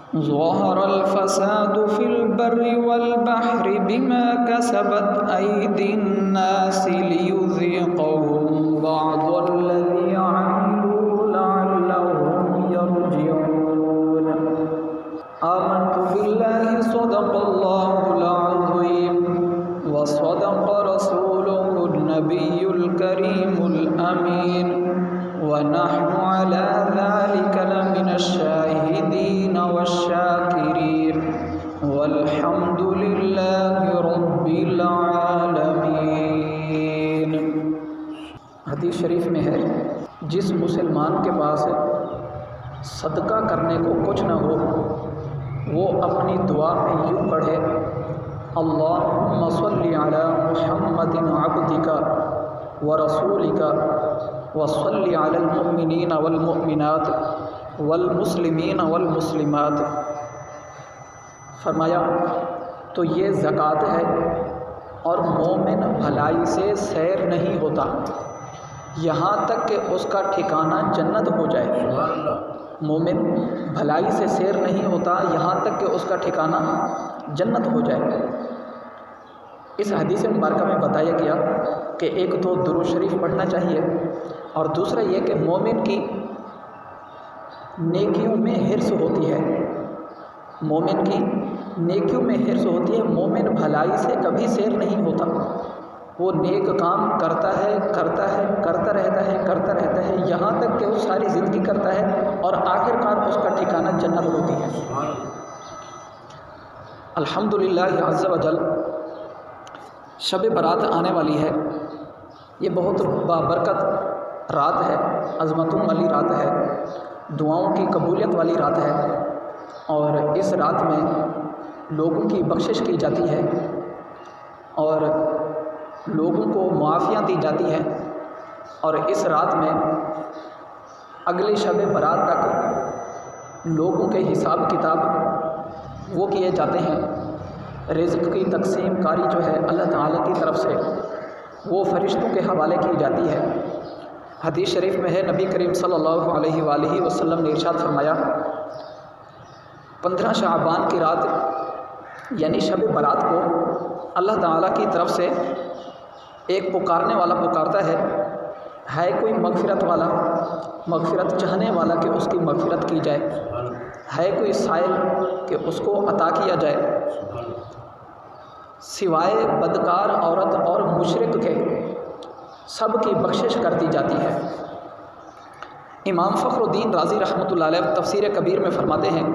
ظهر الفساد في البر والبحر بما كسبت أيدي الناس ليذيقهم بعض الذي عملوا لعلهم يرجعون آمنت بالله صدق الله العظيم وصدق رسوله النبي الكريم الأمين ونحن على ذلك لمن الشاهدين والشاكرين والحمد لله رب العالمين۔ حدیث شریف میں ہے، جس مسلمان کے پاس صدقہ کرنے کو کچھ نہ ہو وہ اپنی دعا میں یوں پڑھے، اللہم صلی علی محمد عبدک ورسولک وصلی علی المؤمنین والمؤمنات والمسلمین والمسلمات۔ فرمایا تو یہ زکوٰۃ ہے، اور مومن بھلائی سے سیر نہیں ہوتا یہاں تک کہ اس کا ٹھکانہ جنت ہو جائے۔ مومن بھلائی سے سیر نہیں ہوتا یہاں تک کہ اس کا ٹھکانہ جنت ہو جائے۔ اس حدیث مبارکہ میں بتایا گیا کہ ایک تو درود شریف پڑھنا چاہیے، اور دوسرا یہ کہ مومن کی نیکیوں میں حرص ہوتی ہے، مومن کی نیکیوں میں حرص ہوتی ہے۔ مومن بھلائی سے کبھی سیر نہیں ہوتا، وہ نیک کام کرتا ہے کرتا رہتا ہے یہاں تک کہ وہ ساری زندگی کرتا ہے، اور آخر کار اس کا ٹھکانہ جنت ہوتی ہے۔ الحمدللہ عز و جل شب برات آنے والی ہے، یہ بہت بابرکت رات ہے، عظمتوں والی رات ہے، دعاؤں کی قبولیت والی رات ہے، اور اس رات میں لوگوں کی بخشش کی جاتی ہے اور لوگوں کو معافیاں دی جاتی ہیں، اور اس رات میں اگلے شب برات تک لوگوں کے حساب کتاب وہ کیے جاتے ہیں۔ رزق کی تقسیم کاری جو ہے اللہ تعالیٰ کی طرف سے وہ فرشتوں کے حوالے کی جاتی ہے۔ حدیث شریف میں ہے، نبی کریم صلی اللہ علیہ وآلہ وسلم نے ارشاد فرمایا، 15 شعبان کی رات یعنی شب برات کو اللہ تعالیٰ کی طرف سے ایک پکارنے والا پکارتا ہے کوئی مغفرت والا، مغفرت چاہنے والا کہ اس کی مغفرت کی جائے، ہے کوئی سائل کہ اس کو عطا کیا جائے، سوائے بدکار عورت اور مشرک کے سب کی بخشش کر دی جاتی ہے۔ امام فخر الدین رازی رحمۃ اللہ علیہ تفسیر کبیر میں فرماتے ہیں،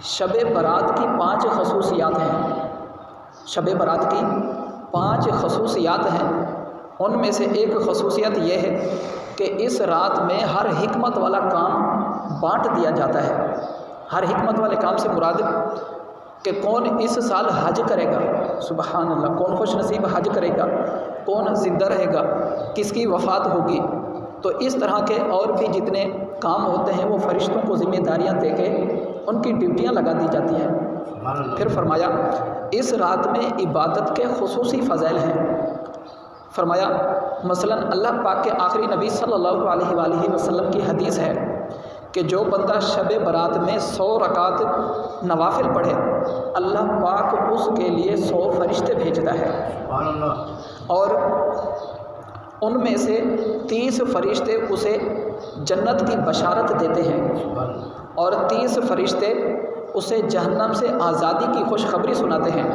شب برات کی 5 خصوصیات ہیں، شب برات کی 5 خصوصیات ہیں۔ ان میں سے ایک خصوصیت یہ ہے کہ اس رات میں ہر حکمت والا کام بانٹ دیا جاتا ہے۔ ہر حکمت والے کام سے مراد کہ کون اس سال حج کرے گا، سبحان اللہ، کون خوش نصیب حج کرے گا، کون زندہ رہے گا، کس کی وفات ہوگی، تو اس طرح کے اور بھی جتنے کام ہوتے ہیں وہ فرشتوں کو ذمہ داریاں دے کے ان کی ڈیوٹیاں لگا دی جاتی ہیں۔ پھر فرمایا اس رات میں عبادت کے خصوصی فضائل ہیں۔ فرمایا مثلا اللہ پاک کے آخری نبی صلی اللہ علیہ وآلہ وسلم کی حدیث ہے کہ جو بندہ شب برات میں 100 رکعت نوافل پڑھے، اللہ پاک اس کے لیے 100 فرشتے بھیجتا ہے، اور ان میں سے 30 فرشتے اسے جنت کی بشارت دیتے ہیں، اور 30 فرشتے اسے جہنم سے آزادی کی خوشخبری سناتے ہیں،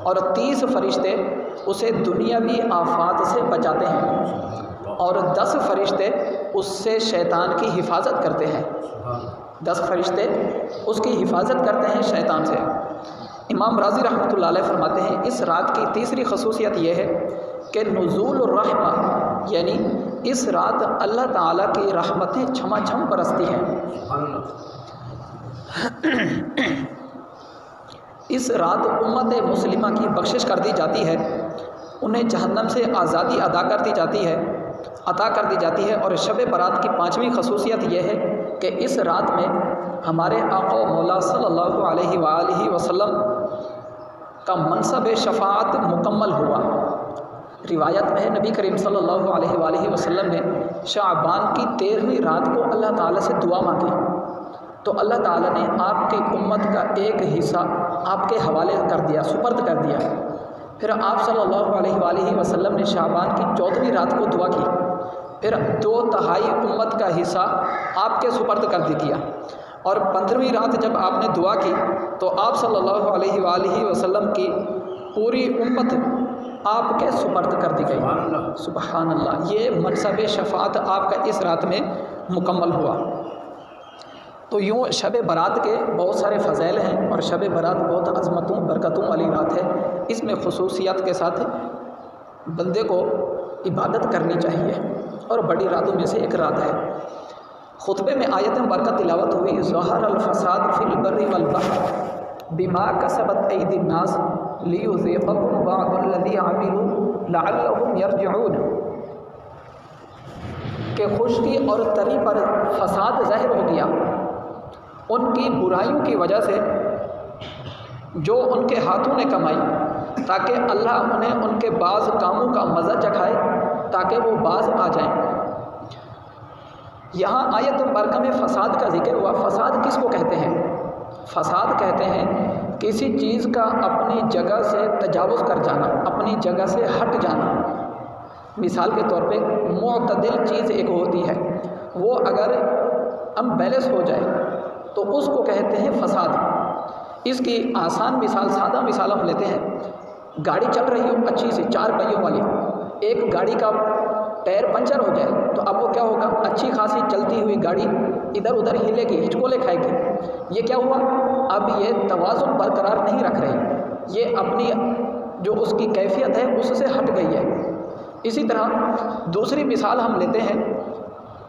اور 30 فرشتے اسے دنیاوی آفات سے بچاتے ہیں، اور 10 فرشتے اس سے شیطان کی حفاظت کرتے ہیں، 10 فرشتے اس کی حفاظت کرتے ہیں شیطان سے۔ امام رازی رحمۃ اللہ علیہ فرماتے ہیں اس رات کی تیسری خصوصیت یہ ہے کہ نزول الرحمہ، یعنی اس رات اللہ تعالیٰ کی رحمتیں چھما چھم برستی ہیں۔ اس رات امت مسلمہ کی بخشش کر دی جاتی ہے، انہیں جہنم سے آزادی عطا کر دی جاتی ہے، اور شب برات کی 5ویں خصوصیت یہ ہے کہ اس رات میں ہمارے آقا و مولا صلی اللہ علیہ وآلہ وسلم کا منصب شفاعت مکمل ہوا۔ روایت میں ہے نبی کریم صلی اللہ علیہ وآلہ وسلم نے شعبان کی 13ویں رات کو اللہ تعالیٰ سے دعا مانگی، تو اللہ تعالیٰ نے آپ کی امت کا ایک حصہ آپ کے حوالے کر دیا، سپرد کر دیا۔ پھر آپ صلی اللہ علیہ وآلہ وسلم نے شعبان کی 14ویں رات کو دعا کی، پھر 2/3 امت کا حصہ آپ کے سپرد کر دیا، اور 15ویں رات جب آپ نے دعا کی تو آپ صلی اللہ علیہ وآلہ وسلم کی پوری امت آپ کے سپرد کر دی گئی۔ سبحان اللہ، یہ منصب شفاعت آپ کا اس رات میں مکمل ہوا۔ تو یوں شب برات کے بہت سارے فضائل ہیں، اور شب برات بہت عظمتوں برکتوں والی رات ہے۔ اس میں خصوصیات کے ساتھ بندے کو عبادت کرنی چاہیے، اور بڑی راتوں میں سے ایک رات ہے۔ خطبے میں آیت مبارکہ تلاوت ہوئی، ظہر الفساد فی البر والبحر بما کسبت ایدی الناس لیذیقہم بعض الذی عملوا لعلہم یرجعون، کہ خشکی اور تری پر فساد ظاہر ہو گیا ان کی برائیوں کی وجہ سے جو ان کے ہاتھوں نے کمائی، تاکہ اللہ انہیں ان کے بعض کاموں کا مزہ چکھائے تاکہ وہ باز آ جائیں۔ یہاں آیت مبارکہ میں فساد کا ذکر ہوا۔ فساد کس کو کہتے ہیں؟ فساد کہتے ہیں کسی چیز کا اپنی جگہ سے تجاوز کر جانا، اپنی جگہ سے ہٹ جانا۔ مثال کے طور پہ معتدل چیز ایک ہوتی ہے، وہ اگر امبیلنس ہو جائے تو اس کو کہتے ہیں فساد۔ اس کی آسان مثال، سادہ مثال ہم لیتے ہیں، گاڑی چل رہی ہو اچھی سی 4 پہیوں والی، ایک گاڑی کا ٹائر پنچر ہو جائے تو اب وہ کیا ہوگا؟ اچھی خاصی چلتی ہوئی گاڑی ادھر ادھر ہلے گی، ہچکولے کھائے گی۔ یہ کیا ہوا؟ اب یہ توازن برقرار نہیں رکھ رہی، یہ اپنی جو اس کی کیفیت ہے اس سے ہٹ گئی ہے۔ اسی طرح دوسری مثال ہم لیتے ہیں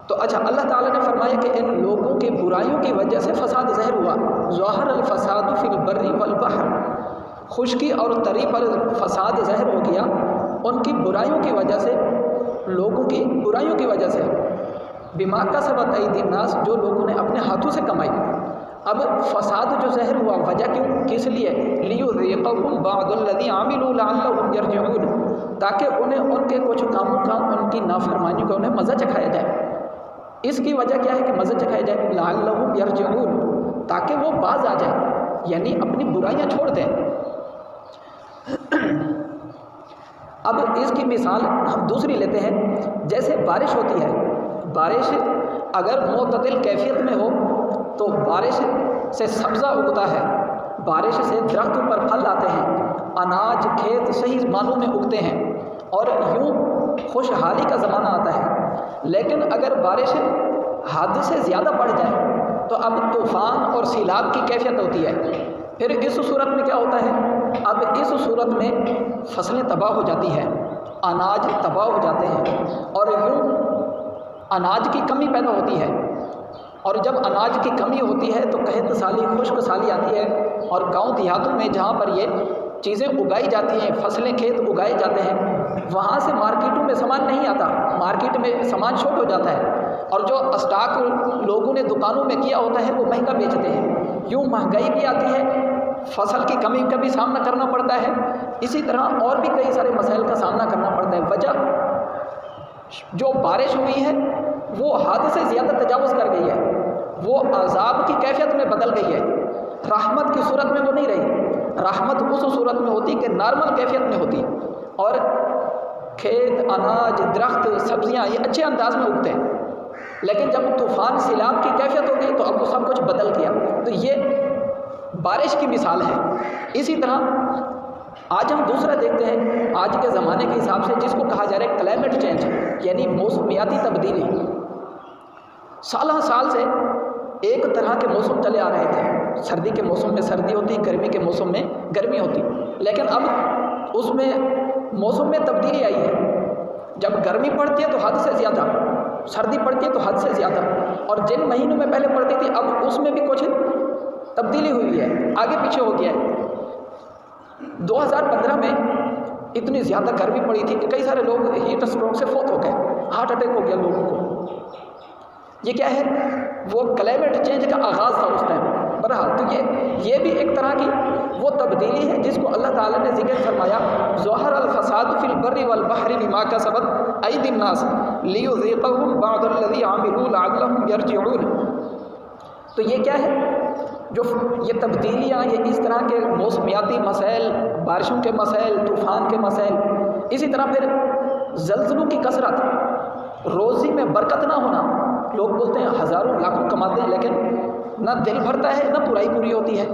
تو اچھا، اللہ تعالیٰ نے فرمایا کہ ان لوگوں کی برائیوں کی وجہ سے فساد ظاہر ہوا، ظہر الفساد فی البر والبحر، خشکی اور تری پر فساد ظاہر ہو گیا ان کی برائیوں کی وجہ سے، لوگوں کی برائیوں کی وجہ سے، بما کسبت ایدی الناس، جو لوگوں نے اپنے ہاتھوں سے کمائی۔ اب فساد جو ظاہر ہوا، وجہ کیوں؟ کس لیے؟ لیذیقہم بعض الذی عملوا لعلہم یرجعون، تاکہ انہیں ان کے کچھ کاموں کا، ان کی نافرمانیوں کا انہیں مزہ چکھایا جائے۔ اس کی وجہ کیا ہے کہ مزہ چکھایا جائے؟ لعلہم یرجعون، تاکہ وہ باز آ جائیں، یعنی اپنی برائیاں چھوڑ دیں۔ اب اس کی مثال ہم دوسری لیتے ہیں، جیسے بارش ہوتی ہے، بارش اگر معتدل کیفیت میں ہو تو بارش سے سبزہ اگتا ہے، بارش سے درختوں پر پھل آتے ہیں، اناج کھیت صحیح معنوں میں اگتے ہیں، اور یوں خوشحالی کا زمانہ آتا ہے۔ لیکن اگر بارش حد سے زیادہ بڑھ جائے تو اب طوفان اور سیلاب کی کیفیت ہوتی ہے۔ پھر اس صورت میں کیا ہوتا ہے؟ اب اس صورت میں فصلیں تباہ ہو جاتی ہیں، اناج تباہ ہو جاتے ہیں، اور یوں اناج کی کمی پیدا ہوتی ہے۔ اور جب اناج کی کمی ہوتی ہے تو قحط سالی، خشک سالی آتی ہے، اور گاؤں دیہاتوں میں جہاں پر یہ چیزیں اگائی جاتی ہیں، فصلیں کھیت اگائے جاتے ہیں، وہاں سے مارکیٹوں میں سامان نہیں آتا، مارکیٹ میں سامان شارٹ ہو جاتا ہے، اور جو اسٹاک لوگوں نے دکانوں میں کیا ہوتا ہے وہ مہنگا بیچتے ہیں۔ یوں مہنگائی بھی آتی ہے، فصل کی کمی کا بھی سامنا کرنا پڑتا ہے، اسی طرح اور بھی کئی سارے مسائل کا سامنا کرنا پڑتا ہے۔ وجہ جو بارش ہوئی ہے وہ حد سے زیادہ تجاوز کر گئی ہے، وہ عذاب کی کیفیت میں بدل گئی ہے، رحمت کی صورت میں وہ نہیں رہی۔ رحمت اس صورت میں ہوتی کہ نارمل کیفیت میں ہوتی، اور کھیت، اناج، درخت، سبزیاں یہ اچھے انداز میں اگتے ہیں، لیکن جب طوفان سیلاب کی کیفیت ہو گئی تو اب وہ سب کچھ بدل گیا۔ تو یہ بارش کی مثال ہے۔ اسی طرح آج ہم دوسرا دیکھتے ہیں، آج کے زمانے کے حساب سے جس کو کہا جا رہا ہے کلائمیٹ چینج، یعنی موسمیاتی تبدیلی۔ سالہ سال سے ایک طرح کے موسم چلے آ رہے تھے، سردی کے موسم میں سردی ہوتی، گرمی کے موسم میں گرمی ہوتی، لیکن اب اس میں موسم میں تبدیلی آئی ہے۔ جب گرمی پڑتی ہے تو حد سے زیادہ، سردی پڑتی ہے تو حد سے زیادہ، اور جن مہینوں میں پہلے پڑتی تھی اب اس میں بھی کچھ تبدیلی ہوئی ہے، آگے پیچھے ہو گیا ہے۔ 2015 میں اتنی زیادہ گرمی پڑی تھی کہ کئی سارے لوگ ہیٹ اسٹروک سے فوت ہو گئے، ہارٹ اٹیک ہو گیا لوگوں کو۔ یہ کیا ہے؟ وہ کلائمیٹ چینج کا آغاز تھا اس ٹائم۔ بہرحال تو یہ بھی ایک طرح کی وہ تبدیلی ہے جس کو اللہ تعالیٰ نے ذکر فرمایا، ظہر الفساد فی البر والبحر بما کسبت ایدی الناس لیذیقہم بعض الذی عملوا لعلہم یرجعون۔ تو یہ کیا ہے؟ جو یہ تبدیلیاں، یہ اس طرح کے موسمیاتی مسائل، بارشوں کے مسائل، طوفان کے مسائل، اسی طرح پھر زلزلوں کی کثرت، روزی میں برکت نہ ہونا. لوگ بولتے ہیں ہزاروں لاکھوں کماتے ہیں لیکن نہ دل بھرتا ہے نہ برائی پوری ہوتی ہے.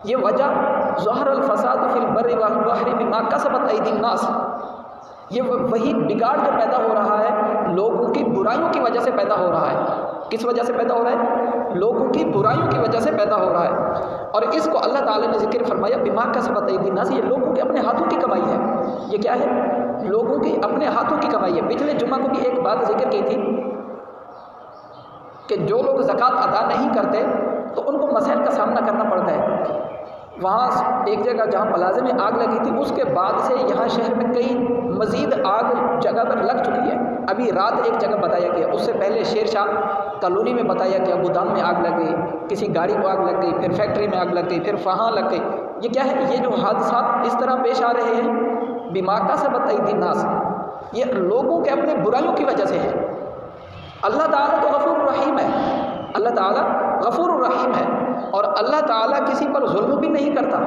یہ وجہ ظہر الفساد فی البر والبحر بما کسبت ایدی الناس، یہ وہی بگاڑ جو پیدا ہو رہا ہے لوگوں کی برائیوں کی وجہ سے پیدا ہو رہا ہے. کس وجہ سے پیدا ہو رہا ہے؟ لوگوں کی برائیوں کی وجہ سے پیدا ہو رہا ہے. اور اس کو اللہ تعالیٰ نے ذکر فرمایا بما کسبت ایدی الناس، یہ لوگوں کے اپنے ہاتھوں کی کمائی ہے. یہ کیا ہے؟ لوگوں کی اپنے ہاتھوں کی کمائی ہے. پچھلے جمعہ کو بھی ایک بات ذکر کی تھی کہ جو لوگ زکوٰۃ ادا نہیں کرتے تو ان کو مسائل کا سامنا کرنا پڑتا ہے. وہاں ایک جگہ جہاں پلازے میں آگ لگی تھی، اس کے بعد سے یہاں شہر میں کئی مزید آگ جگہ پر لگ چکی ہے. ابھی رات ایک جگہ بتایا گیا، اس سے پہلے شیر شاہ کالونی میں بتایا گیا گودام میں آگ لگ گئی، کسی گاڑی کو آگ لگ گئی، پھر فیکٹری میں آگ لگ گئی، پھر وہاں لگ گئی. یہ کیا ہے؟ یہ جو حادثات اس طرح پیش آ رہے ہیں بما کسبت ایدی الناس، یہ لوگوں کے اپنے برائیوں کی وجہ سے ہے. اللہ تعالیٰ تو غفور الرحیم ہے، اللہ تعالیٰ غفور الرحیم ہے، اور اللہ تعالیٰ کسی پر ظلم بھی نہیں کرتا.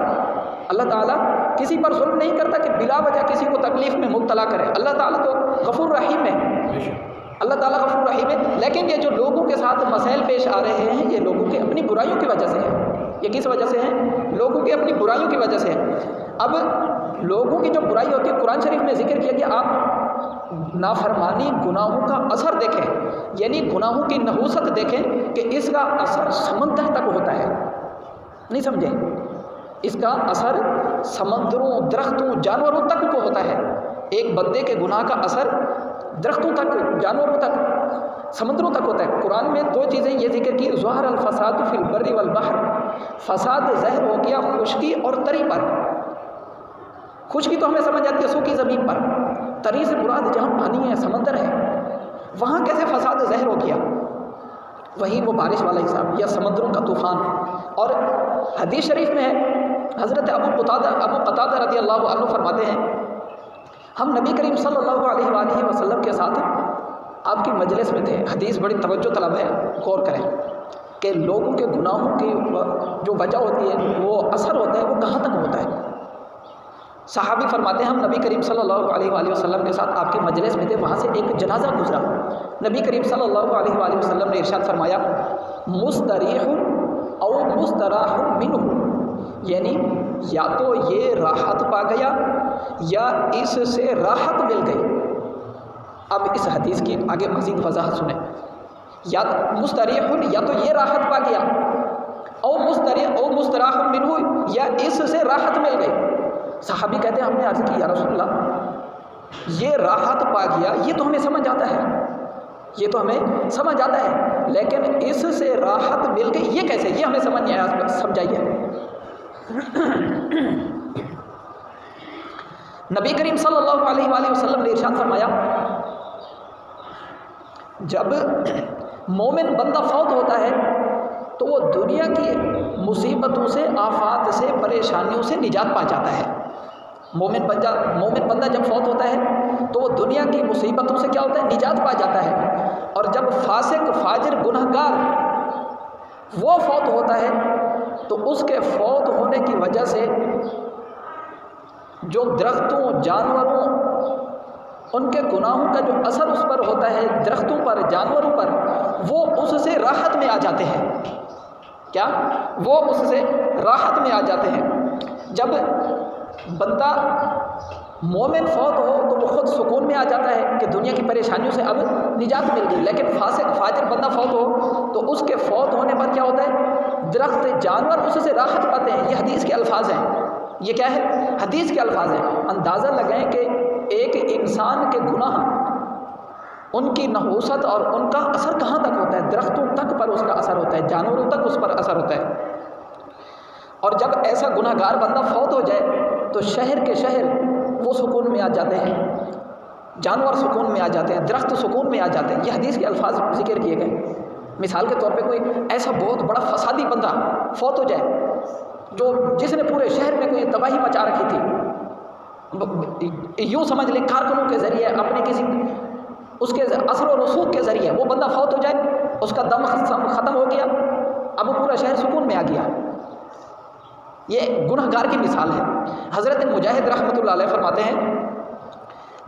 اللہ تعالیٰ کسی پر ظلم نہیں کرتا کہ بلا وجہ کسی کو تکلیف میں مبتلا کرے. اللہ تعالیٰ تو غفور رحیم ہے، اللہ تعالیٰ غفور رحیم ہے. لیکن یہ جو لوگوں کے ساتھ مسائل پیش آ رہے ہیں یہ لوگوں کی اپنی برائیوں کی وجہ سے ہے. یہ کس وجہ سے ہے؟ لوگوں کی اپنی برائیوں کی وجہ سے ہے. اب لوگوں کی جو برائی ہوتی ہے، قرآن شریف میں ذکر کیا کہ آپ نافرمانی گناہوں کا اثر دیکھیں، یعنی گناہوں کی نحوست دیکھیں کہ اس کا اثر سمندر تک ہوتا ہے. نہیں سمجھے؟ اس کا اثر سمندروں، درختوں، جانوروں تک کو ہوتا ہے. ایک بندے کے گناہ کا اثر درختوں تک، جانوروں تک، سمندروں تک ہوتا ہے. قرآن میں دو چیزیں یہ ذکر کی، ظہر الفساد فی البر والبحر، فساد ظاہر ہو گیا خشکی اور تری پر. خشکی تو ہمیں سمجھ آتی ہے سوکھی زمین پر، تری سے مراد جہاں پانی ہے، سمندر ہے، وہاں کیسے فساد ظاہر ہو گیا؟ وہیں وہ بارش والا حساب یا سمندروں کا طوفان. اور حدیث شریف میں ہے، حضرت ابو قتادہ رضی اللہ عنہ فرماتے ہیں ہم نبی کریم صلی اللہ علیہ وآلہ وسلم کے ساتھ آپ کی مجلس میں تھے. حدیث بڑی توجہ طلب ہے، غور کریں کہ لوگوں کے گناہوں کی جو وجہ ہوتی ہے، وہ اثر ہوتا ہے، وہ کہاں تک ہوتا ہے. صحابی فرماتے ہیں ہم نبی کریم صلی اللہ علیہ وآلہ وسلم کے ساتھ آپ کی مجلس میں تھے، وہاں سے ایک جنازہ گزرا. نبی کریم صلی اللہ علیہ وآلہ وسلم نے ارشاد فرمایا مستریح او مستراح منہ، یعنی یا تو یہ راحت پا گیا یا اس سے راحت مل گئی. اب اس حدیث کی آگے مزید وضاحت سنیں. یا مستریح، یا تو یہ راحت پا گیا، او مستراح منہ، یا اس سے راحت مل گئی. صحابی کہتے ہیں ہم نے عرض کی یا رسول اللہ یہ راحت پا گیا، یہ تو ہمیں سمجھ آتا ہے، یہ تو ہمیں سمجھ آتا ہے، لیکن اس سے راحت مل گئی یہ کیسے؟ یہ ہمیں سمجھ نہیں آیا، سمجھائیے. نبی کریم صلی اللہ علیہ وآلہ وسلم نے ارشاد فرمایا جب مومن بندہ فوت ہوتا ہے تو وہ دنیا کی مصیبتوں سے، آفات سے، پریشانیوں سے نجات پا جاتا ہے. مومن بندہ جب فوت ہوتا ہے تو وہ دنیا کی مصیبتوں سے کیا ہوتا ہے؟ نجات پا جاتا ہے. اور جب فاسق، فاجر، گنہگار وہ فوت ہوتا ہے تو اس کے فوت ہونے کی وجہ سے جو درختوں، جانوروں، ان کے گناہوں کا جو اثر اس پر ہوتا ہے، درختوں پر، جانوروں پر، وہ اس سے راحت میں آ جاتے ہیں. کیا؟ وہ اس سے راحت میں آ جاتے ہیں. جب بندہ مومن فوت ہو تو وہ خود سکون میں آ جاتا ہے کہ دنیا کی پریشانیوں سے اب نجات مل گئی. لیکن فاسق، فاجر بندہ فوت ہو تو اس کے فوت ہونے پر کیا ہوتا ہے؟ درخت، جانور اس سے راحت پاتے ہیں. یہ حدیث کے الفاظ ہیں. یہ کیا ہے؟ حدیث کے الفاظ ہیں. اندازہ لگائیں کہ ایک انسان کے گناہ، ان کی نحوست اور ان کا اثر کہاں تک ہوتا ہے؟ درختوں تک پر اس کا اثر ہوتا ہے، جانوروں تک اس پر اثر ہوتا ہے. اور جب ایسا گناہ گار بندہ فوت ہو جائے تو شہر کے شہر وہ سکون میں آ جاتے ہیں، جانور سکون میں آ جاتے ہیں، درخت سکون میں آ جاتے ہیں. یہ حدیث کے الفاظ ذکر کیے گئے. مثال کے طور پہ کوئی ایسا بہت بڑا فسادی بندہ فوت ہو جائے جس نے پورے شہر میں کوئی تباہی مچا رکھی تھی، یوں سمجھ لیں کارکنوں کے ذریعے، اپنے کسی اس کے اثر و رسوخ کے ذریعے وہ بندہ فوت ہو جائے اس کا دم ختم ہو گیا، اب پورا شہر سکون میں آ گیا۔ یہ گنہگار کی مثال ہے۔ حضرت مجاہد رحمۃ اللہ علیہ فرماتے ہیں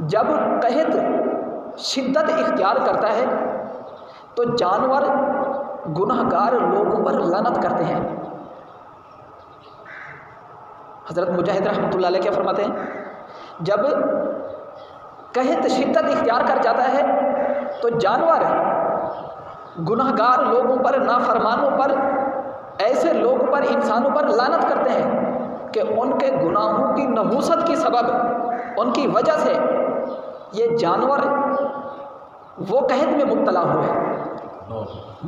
جب قحط شدت اختیار کرتا ہے تو جانور گنہگار لوگوں پر لعنت کرتے ہیں۔ حضرت مجاہد رحمۃ اللہ علیہ کیا فرماتے ہیں؟ جب قحط شدت اختیار کر جاتا ہے تو جانور گنہگار لوگوں پر، نافرمانوں پر، ایسے لوگوں پر، انسانوں پر لعنت کرتے ہیں کہ ان کے گناہوں کی نحوست کی سبب، ان کی وجہ سے یہ جانور وہ قحط میں مبتلا ہوئے۔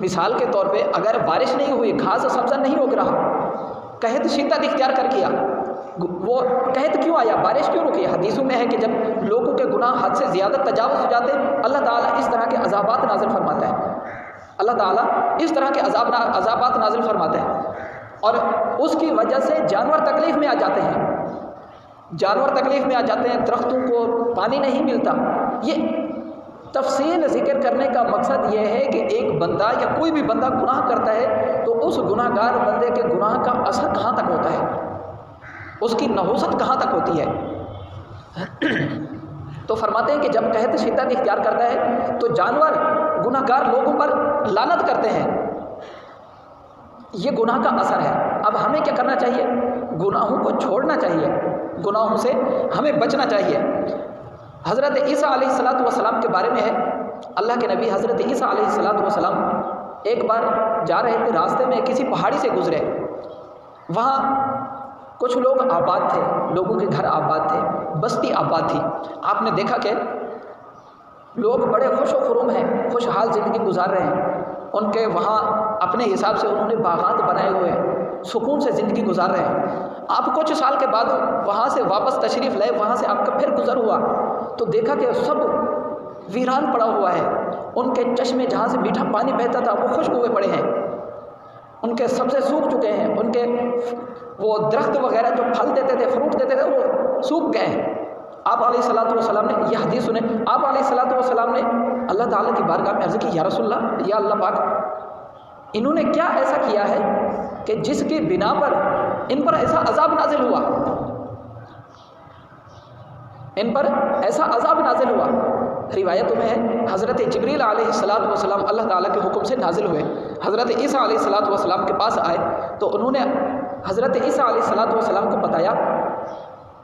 مثال کے طور پہ اگر بارش نہیں ہوئی، گھاس سبزہ نہیں اگ رہا، قحط شدت اختیار کر کیا، وہ قحط کیوں آیا، بارش کیوں رکی؟ حدیثوں میں ہے کہ جب لوگوں کے گناہ حد سے زیادہ تجاوز ہو جاتے اللہ تعالیٰ اس طرح کے عذابات نازل فرماتا ہے، اللہ تعالیٰ اس طرح کے عذابات نازل فرماتا ہے، اور اس کی وجہ سے جانور تکلیف میں آ جاتے ہیں، جانور تکلیف میں آ جاتے ہیں، درختوں کو پانی نہیں ملتا۔ یہ تفصیل ذکر کرنے کا مقصد یہ ہے کہ ایک بندہ یا کوئی بھی بندہ گناہ کرتا ہے تو اس گناہ گار بندے کے گناہ کا اثر کہاں تک ہوتا ہے، اس کی نحوست کہاں تک ہوتی ہے۔ تو فرماتے ہیں کہ جب قحط شدت اختیار کرتا ہے تو جانور گناہ گار لوگوں پر لعنت کرتے ہیں، یہ گناہ کا اثر ہے۔ اب ہمیں کیا کرنا چاہیے؟ گناہوں کو چھوڑنا چاہیے، گناہوں سے ہمیں بچنا چاہیے۔ حضرت عیسیٰ علیہ السلام کے بارے میں ہے، اللہ کے نبی حضرت عیسیٰ علیہ السلام ایک بار جا رہے تھے، راستے میں کسی پہاڑی سے گزرے، وہاں کچھ لوگ آباد تھے، لوگوں کے گھر آباد تھے، بستی آباد تھی۔ آپ نے دیکھا کہ لوگ بڑے خوش و خرم ہیں، خوشحال زندگی گزار رہے ہیں، ان کے وہاں اپنے حساب سے انہوں نے باغات بنائے ہوئے ہیں، سکون سے زندگی گزار رہے ہیں۔ آپ کچھ سال کے بعد وہاں سے واپس تشریف لائے، وہاں سے آپ کا پھر گزر ہوا تو دیکھا کہ سب ویران پڑا ہوا ہے، ان کے چشمے جہاں سے میٹھا پانی بہتا تھا وہ خشک ہوئے پڑے ہیں، ان کے سبزے سوکھ چکے ہیں، ان کے وہ درخت وغیرہ جو پھل دیتے تھے، فروٹ دیتے تھے، وہ سوکھ گئے ہیں۔ آپ علیہ السلام نے یہ حدیث سنے، آپ علیہ السلام نے اللہ تعالیٰ کی بارگاہ میں عرض کی، یا رسول اللہ، یا اللہ پاک، انہوں نے کیا ایسا کیا ہے کہ جس کی بنا پر ان پر ایسا عذاب نازل ہوا، ان پر ایسا عذاب نازل ہوا؟ روایتوں میں ہے حضرت جبریل علیہ السلام اللہ تعالیٰ کے حکم سے نازل ہوئے، حضرت عیسیٰ علیہ السلام کے پاس آئے تو انہوں نے حضرت عیسیٰ علیہ السلام کو بتایا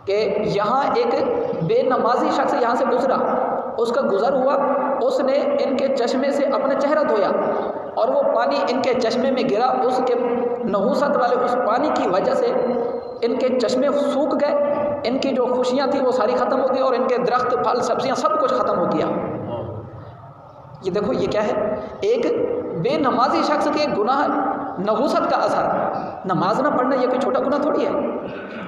کہ یہاں ایک بے نمازی شخص یہاں سے گزرا، اس کا گزر ہوا، اس نے ان کے چشمے سے اپنا چہرہ دھویا اور وہ پانی ان کے چشمے میں گرا، اس کے نحوست والے اس پانی کی وجہ سے ان کے چشمے سوکھ گئے، ان کی جو خوشیاں تھیں وہ ساری ختم ہو گئی اور ان کے درخت پھل سبزیاں سب کچھ ختم ہو گیا۔ یہ دیکھو یہ کیا ہے، ایک بے نمازی شخص کے گناہ نحوست کا اثر، نماز نہ پڑھنا یہ کوئی چھوٹا گناہ تھوڑی ہے۔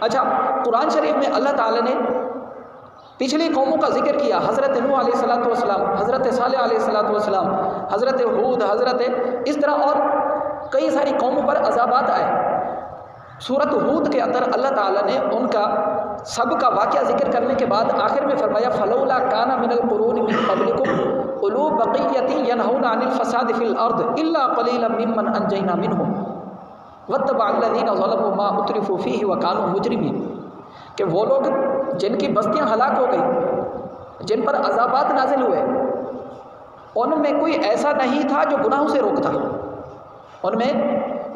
اچھا، قرآن شریف میں اللہ تعالیٰ نے پچھلی قوموں کا ذکر کیا، حضرت نوح علیہ السلام، حضرت صالح علیہ السلام، حضرت ہود، حضرت اس طرح اور کئی ساری قوموں پر عذابات آئے۔ سورۃ ہود کے اندر اللہ تعالیٰ نے ان کا سب کا واقعہ ذکر کرنے کے بعد آخر میں فرمایا فلولا کان من القرون من قبلکم اولو بقیۃ ینہون عن الفساد فی الارض الا قلیلا ممن انجینا منہم واتبع الذین ظلموا ما اترفوا فیہ وکانوا مجرمین، کہ وہ لوگ جن کی بستیاں ہلاک ہو گئی، جن پر عذابات نازل ہوئے، ان میں کوئی ایسا نہیں تھا جو گناہوں سے روکتا، ان میں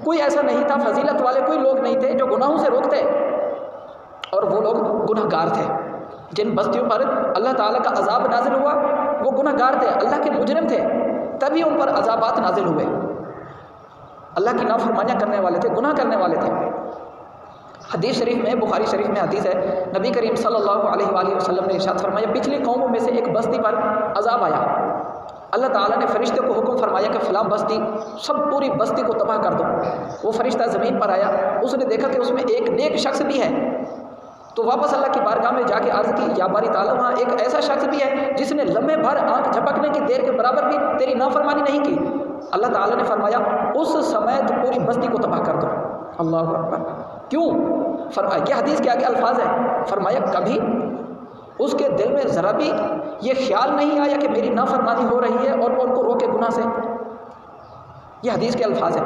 کوئی ایسا نہیں تھا، فضیلت والے کوئی لوگ نہیں تھے جو گناہوں سے روکتے، اور وہ لوگ گناہ گار تھے۔ جن بستیوں پر اللہ تعالیٰ کا عذاب نازل ہوا وہ گناہ گار تھے، اللہ کے مجرم تھے، تبھی ان پر عذابات نازل ہوئے، اللہ کی نافرمانیاں کرنے والے تھے، گناہ کرنے والے تھے۔ حدیث شریف میں، بخاری شریف میں حدیث ہے، نبی کریم صلی اللہ علیہ وآلہ وسلم نے ارشاد فرمایا پچھلی قوموں میں سے ایک بستی پر عذاب آیا، اللہ تعالیٰ نے فرشتے کو حکم فرمایا کہ فلاں بستی، سب پوری بستی کو تباہ کر دو۔ وہ فرشتہ زمین پر آیا، اس نے دیکھا کہ اس میں ایک نیک شخص بھی ہے، تو واپس اللہ کی بارگاہ میں جا کے عرض کی، یا باری تعالیٰ، وہاں ایک ایسا شخص بھی ہے جس نے لمحے بھر آنکھ جھپکنے کی دیر کے برابر بھی تیری نافرمانی نہیں کی۔ اللہ تعالیٰ نے فرمایا اس سمیت پوری بستی کو تباہ کر دو۔ اللہ اکبر! کیوں؟ فرمایا، یہ حدیث کے آگے الفاظ ہیں، فرمایا کبھی اس کے دل میں ذرا بھی یہ خیال نہیں آیا کہ میری نافرمانی ہو رہی ہے اور وہ ان کو روکے گناہ سے؟ یہ حدیث کے الفاظ ہیں.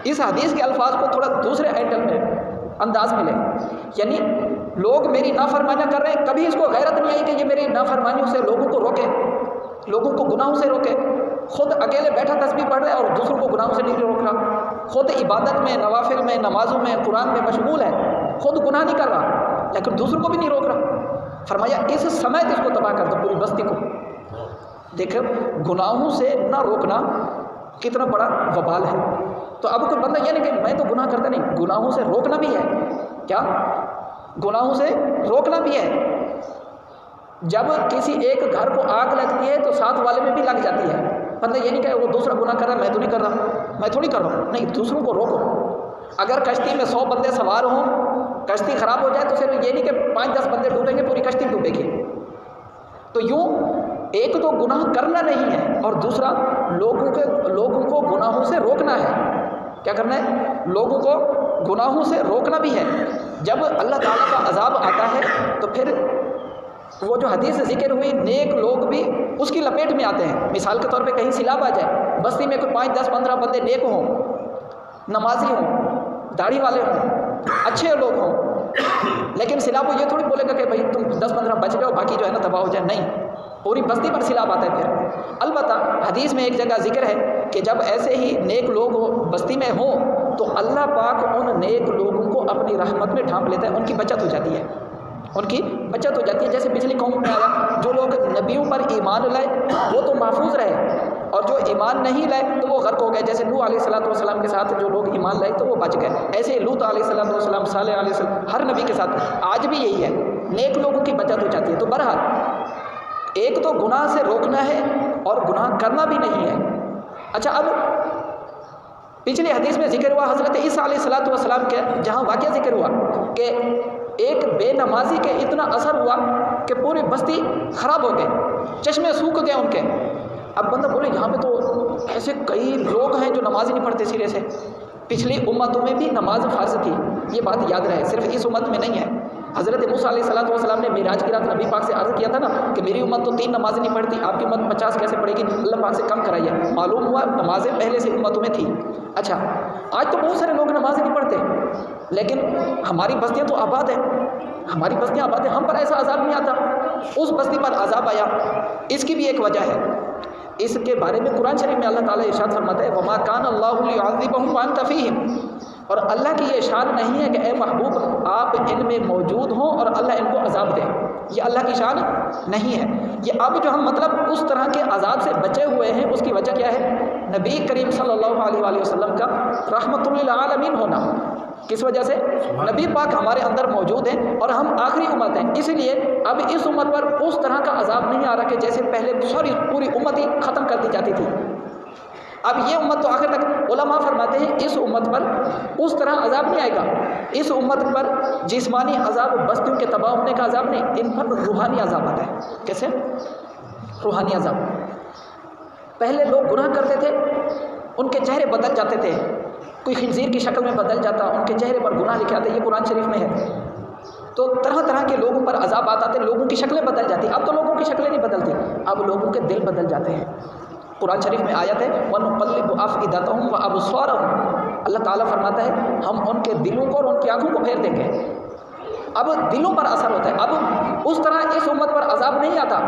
اس حدیث کے الفاظ کو تھوڑا دوسرے اینگل میں انداز میں لیں. یعنی لوگ میری نافرمانیاں کر رہے ہیں، کبھی اس کو غیرت نہیں آئی کہ یہ میری نافرمانیوں سے لوگوں کو روکے، لوگوں کو گناہوں سے روکے. خود اکیلے بیٹھا تسبیح پڑھ رہا ہے اور دوسروں کو گناہوں سے نہیں روک رہا. خود عبادت میں، نوافل میں، نمازوں میں، قرآن میں مشغول ہے، خود گناہ نہیں کر رہا لیکن دوسروں کو بھی نہیں روک رہا. فرمایا اس سمیت اس کو تباہ کر دو، پوری بستی کو. دیکھو گناہوں سے نہ روکنا کتنا بڑا وبال ہے. تو اب کوئی بندہ یہ نہیں کہ میں تو گناہ کرتا نہیں، گناہوں سے روکنا بھی ہے. کیا گناہوں سے روکنا بھی ہے. جب کسی ایک گھر کو آگ لگتی ہے تو ساتھ والے میں بھی لگ جاتی ہے. بندہ یہ نہیں کہ وہ دوسرا گناہ کر رہا ہے میں تو نہیں کر رہا، میں تھوڑی کر رہا ہوں. نہیں، دوسروں کو روکو. اگر کشتی میں 100 بندے سوار ہوں، کشتی خراب ہو جائے تو پھر یہ نہیں کہ 5-10 بندے ڈوبیں گے، پوری کشتی ڈوبے گی. تو یوں ایک تو گناہ کرنا نہیں ہے اور دوسرا لوگوں کو گناہوں سے روکنا ہے. کیا کرنا ہے؟ لوگوں کو گناہوں سے روکنا بھی ہے. جب اللہ تعالیٰ کا عذاب آتا ہے تو پھر وہ جو حدیث ذکر ہوئی نیک لوگ بھی اس کی لپیٹ میں آتے ہیں. مثال کے طور پہ کہیں سیلاب آ جائے، بستی میں کوئی 5-10-15 بندے نیک ہوں، نمازی ہوں، داڑھی والے ہوں، اچھے لوگ ہوں، لیکن سیلاب کو یہ تھوڑی بولے گا کہ بھائی تم 10-15 بچ جاؤ باقی جو ہے نا تباہ ہو جائے. نہیں، پوری بستی پر سیلاب آتا ہے پھر. البتہ حدیث میں ایک جگہ ذکر ہے کہ جب ایسے ہی نیک لوگ بستی میں ہوں تو اللہ پاک ان نیک لوگوں کو اپنی رحمت میں ڈھانپ لیتا ہے، ان کی بچت ہو جاتی ہے، ان کی بچت ہو جاتی ہے. جیسے پچھلی قوم میں آیا، جو لوگ نبیوں پر ایمان لائے وہ تو محفوظ رہے اور جو ایمان نہیں لائے تو وہ غرق ہو گئے. جیسے نوح علیہ السلام کے ساتھ جو لوگ ایمان لائے تو وہ بچ گئے. ایسے لوط علیہ السلام، صالح علیہ السلام، ہر نبی کے ساتھ آج بھی یہی ہے، نیک لوگوں کی بچت ہو جاتی ہے. تو بہرحال ایک تو گناہ سے روکنا ہے اور گناہ کرنا بھی نہیں ہے. اچھا، اب پچھلی حدیث میں ذکر ہوا حضرت عیسیٰ علیہ السلام کے، جہاں واقعہ ذکر ہوا کہ ایک بے نمازی کے اتنا اثر ہوا کہ پوری بستی خراب ہو گئے، چشمے سوکھ گئے ان کے. اب بندہ بولے یہاں پہ تو ایسے کئی لوگ ہیں جو نماز ہی نہیں پڑھتے سرے سے. پچھلی امتوں میں بھی نماز فرض تھی، یہ بات یاد رہے، صرف اس امت میں نہیں ہے. حضرت موسیٰ علیہ السلام نے معراج کی رات نبی پاک سے عرض کیا تھا نا کہ میری امت تو 3 نمازیں نہیں پڑھتی، آپ کی امت 50 کیسے پڑھے گی؟ اللہ پاک سے کم کرائیے. معلوم ہوا نمازیں پہلے سے امتوں میں تھی. اچھا، آج تو بہت سارے لوگ نمازیں نہیں پڑھتے لیکن ہماری بستیاں تو آباد ہیں، ہماری بستیاں آباد ہیں، ہم پر ایسا عذاب نہیں آتا، اس بستی پر عذاب آیا. اس کی بھی ایک وجہ ہے. اس کے بارے میں قرآن شریف میں اللہ تعالیٰ ارشاد فرماتا ہے وَمَا كَانَ اللَّهُ لِيُعَذِّبَهُمْ وَأَنْتَ فِيهِمْ. اور اللہ کی یہ شان نہیں ہے کہ اے محبوب آپ ان میں موجود ہوں اور اللہ ان کو عذاب دے. یہ اللہ کی شان نہیں ہے. یہ اب جو ہم مطلب اس طرح کے عذاب سے بچے ہوئے ہیں اس کی وجہ کیا ہے؟ نبی کریم صلی اللہ علیہ وآلہ وسلم کا رحمت للعالمین ہونا. کس وجہ سے؟ نبی پاک ہمارے اندر موجود ہیں اور ہم آخری امت ہیں، اس لیے اب اس امت پر اس طرح کا عذاب نہیں آ رہا کہ جیسے پہلے ساری پوری امت ہی ختم کر دی جاتی تھی. اب یہ امت تو آخر تک، علماء فرماتے ہیں اس امت پر اس طرح عذاب نہیں آئے گا. اس امت پر جسمانی عذاب، بستیوں کے تباہ ہونے کا عذاب نہیں، ان پر روحانی عذاب آتا ہے. کیسے؟ روحانی عذاب. پہلے لوگ گناہ کرتے تھے، ان کے چہرے بدل جاتے تھے، کوئی خنزیر کی شکل میں بدل جاتا، ان کے چہرے پر گناہ لکھے آتے. یہ قرآن شریف میں ہے. تو طرح طرح کے لوگوں پر عذابات آتے، لوگوں کی شکلیں بدل جاتی. اب تو لوگوں کی شکلیں نہیں بدلتی، اب لوگوں کے دل بدل جاتے ہیں. قرآن شریف میں آیت ہے وَنُقَلِّبُ أَفْئِدَتَهُمْ وَأَبْصَارَهُمْ. اللہ تعالیٰ فرماتا ہے ہم ان کے دلوں کو اور ان کی آنکھوں کو پھیر دیں گے. اب دلوں پر اثر ہوتا ہے. اب اس طرح اس امت پر عذاب نہیں آتا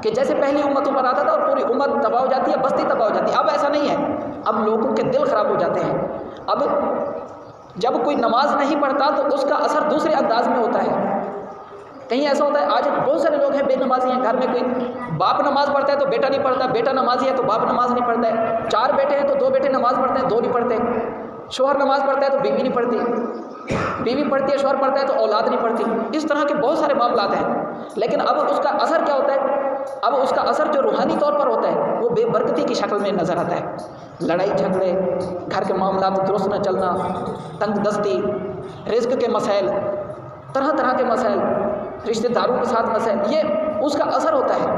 کہ جیسے پہلی امتوں پر آتا تھا اور پوری امت تباہ ہو جاتی ہے، بستی تباہ ہو جاتی ہے. اب ایسا نہیں ہے، اب لوگوں کے دل خراب ہو جاتے ہیں. اب جب کوئی نماز نہیں پڑھتا تو اس کا اثر دوسرے انداز میں ہوتا ہے. کہیں ایسا ہوتا ہے آج بہت سارے لوگ ہیں بے نمازی ہیں، گھر میں کوئی باپ نماز پڑھتا ہے تو بیٹا نہیں پڑھتا، بیٹا نمازی ہے تو باپ نماز نہیں پڑھتا ہے. 4 بیٹے ہیں تو 2 بیٹے نماز پڑھتے ہیں، 2 نہیں پڑھتے. شوہر نماز پڑھتا ہے تو بیوی نہیں پڑھتی، بیوی پڑھتی ہے، شوہر پڑھتا ہے تو اولاد نہیں پڑھتی. اس طرح کے بہت سارے معاملات ہیں. لیکن اب اس کا اثر کیا ہوتا ہے؟ اب اس کا اثر جو روحانی طور پر ہوتا ہے وہ بے برکتی کی شکل میں نظر آتا ہے. لڑائی جھگڑے، گھر کے معاملات درست نہ چلنا، تنگ دستی، رزق کے مسائل، طرح طرح کے مسائل، رشتہ داروں کے ساتھ مسائل، یہ اس کا اثر ہوتا ہے.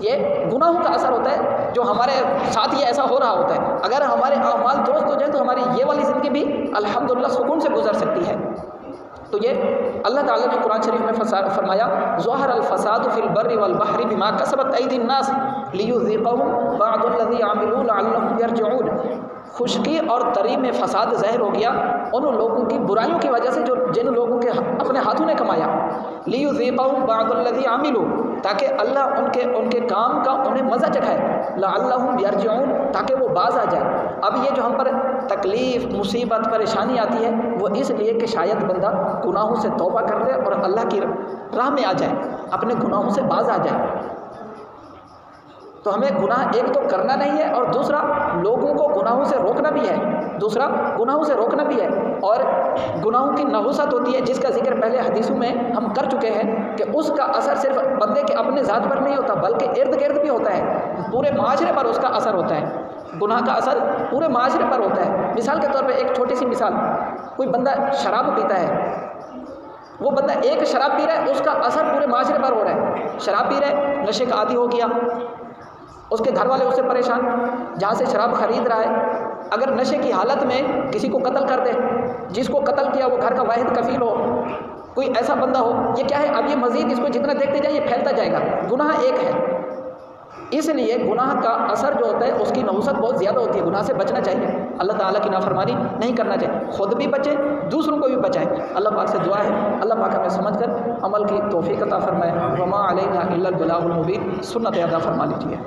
یہ گناہوں کا اثر ہوتا ہے جو ہمارے ساتھ یہ ایسا ہو رہا ہوتا ہے. اگر ہمارے اعمال درست ہو جائیں تو ہماری یہ والی زندگی بھی الحمدللہ سکون سے گزر سکتی ہے. تو یہ اللہ تعالیٰ نے قرآن شریف میں فرمایا ظہر الفساد فی البر والبحر بما کسبت ایدی الناس لیذیقہم بعض الذی عملوا لعلہم یرجعون. خشکی اور تری میں فساد ظاہر ہو گیا ان لوگوں کی برائیوں کی وجہ سے جو جن لوگوں کے اپنے ہاتھوں نے کمایا، لیذیقہم بعض الذی عملوا، تاکہ اللہ ان کے کام کا انہیں مزہ چکھائے، لعلہم یرجعون، تاکہ وہ باز آ جائے۔ اب یہ جو ہم پر تکلیف، مصیبت، پریشانی آتی ہے وہ اس لیے کہ شاید بندہ گناہوں سے توبہ کر لے اور اللہ کی راہ میں آ جائے، اپنے گناہوں سے باز آ جائے۔ تو ہمیں گناہ ایک تو کرنا نہیں ہے، اور دوسرا لوگوں کو گناہوں سے روکنا بھی ہے، اور گناہوں کی نحوست ہوتی ہے جس کا ذکر پہلے حدیثوں میں ہم کر چکے ہیں کہ اس کا اثر صرف بندے کے اپنے ذات پر نہیں ہوتا بلکہ ارد گرد بھی ہوتا ہے، پورے معاشرے پر اس کا اثر ہوتا ہے، گناہ کا اثر پورے معاشرے پر ہوتا ہے۔ مثال کے طور پہ ایک چھوٹی سی مثال، کوئی بندہ شراب پیتا ہے، وہ بندہ ایک شراب پی رہا ہے، اس کا اثر پورے معاشرے پر ہو رہا ہے۔ شراب پی رہا ہے، نشے کا عادی ہو گیا، اس کے گھر والے اس سے پریشان، جہاں سے شراب خرید رہا ہے، اگر نشے کی حالت میں کسی کو قتل کر دے، جس کو قتل کیا وہ گھر کا واحد کفیل ہو، کوئی ایسا بندہ ہو، یہ کیا ہے، اب یہ مزید اس کو جتنا دیکھتے جائیں یہ پھیلتا جائے گا۔ گناہ ایک ہے، اس لیے گناہ کا اثر جو ہوتا ہے اس کی نحوست بہت زیادہ ہوتی ہے۔ گناہ سے بچنا چاہیے، اللہ تعالیٰ کی نافرمانی نہیں کرنا چاہیے، خود بھی بچیں، دوسروں کو بھی بچائیں۔ اللہ پاک سے دعا ہے اللہ پاک ہمیں سمجھ کر عمل کی توفیق عطا فرمائے۔ وما علینا الا البلاغ المبین، سنت ادا فرما لیجیے۔